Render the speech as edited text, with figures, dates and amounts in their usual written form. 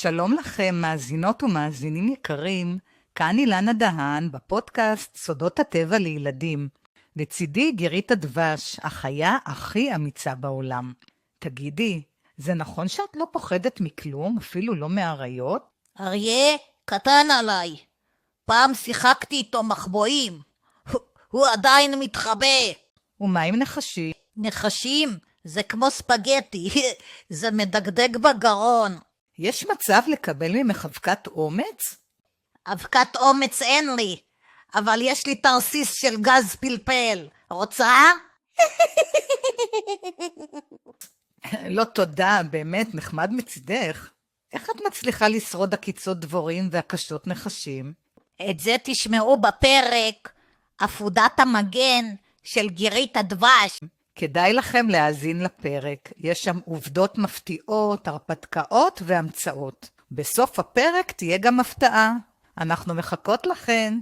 שלום לכם, מאזינות ומאזינים יקרים, כאן אילנה דהן בפודקאסט סודות הטבע לילדים. לצידי גירית הדבש, החיה הכי אמיצה בעולם. תגידי, זה נכון שאת לא פוחדת מכלום, אפילו לא מאריות? אריה קטן עליי. פעם שיחקתי איתו מחבואים. הוא עדיין מתחבא. ומה עם נחשים? נחשים זה כמו ספגטי. זה מדגדג בגרון. יש מצב לקבל ממך אבקת אומץ? אבקת אומץ אין לי, אבל יש לי תרסיס של גז פלפל. רוצה? לא תודה, באמת נחמד מצידך. איך את מצליחה לשרוד עקיצות דבורים והקשות נחשים? את זה תשמעו בפרק עפודת המגן של גירית הדבש. כדאי לכם להאזין לפרק. יש שם עובדות מפתיעות, הרפתקאות והמצאות. בסוף הפרק תהיה גם הפתעה. אנחנו מחכות לכן.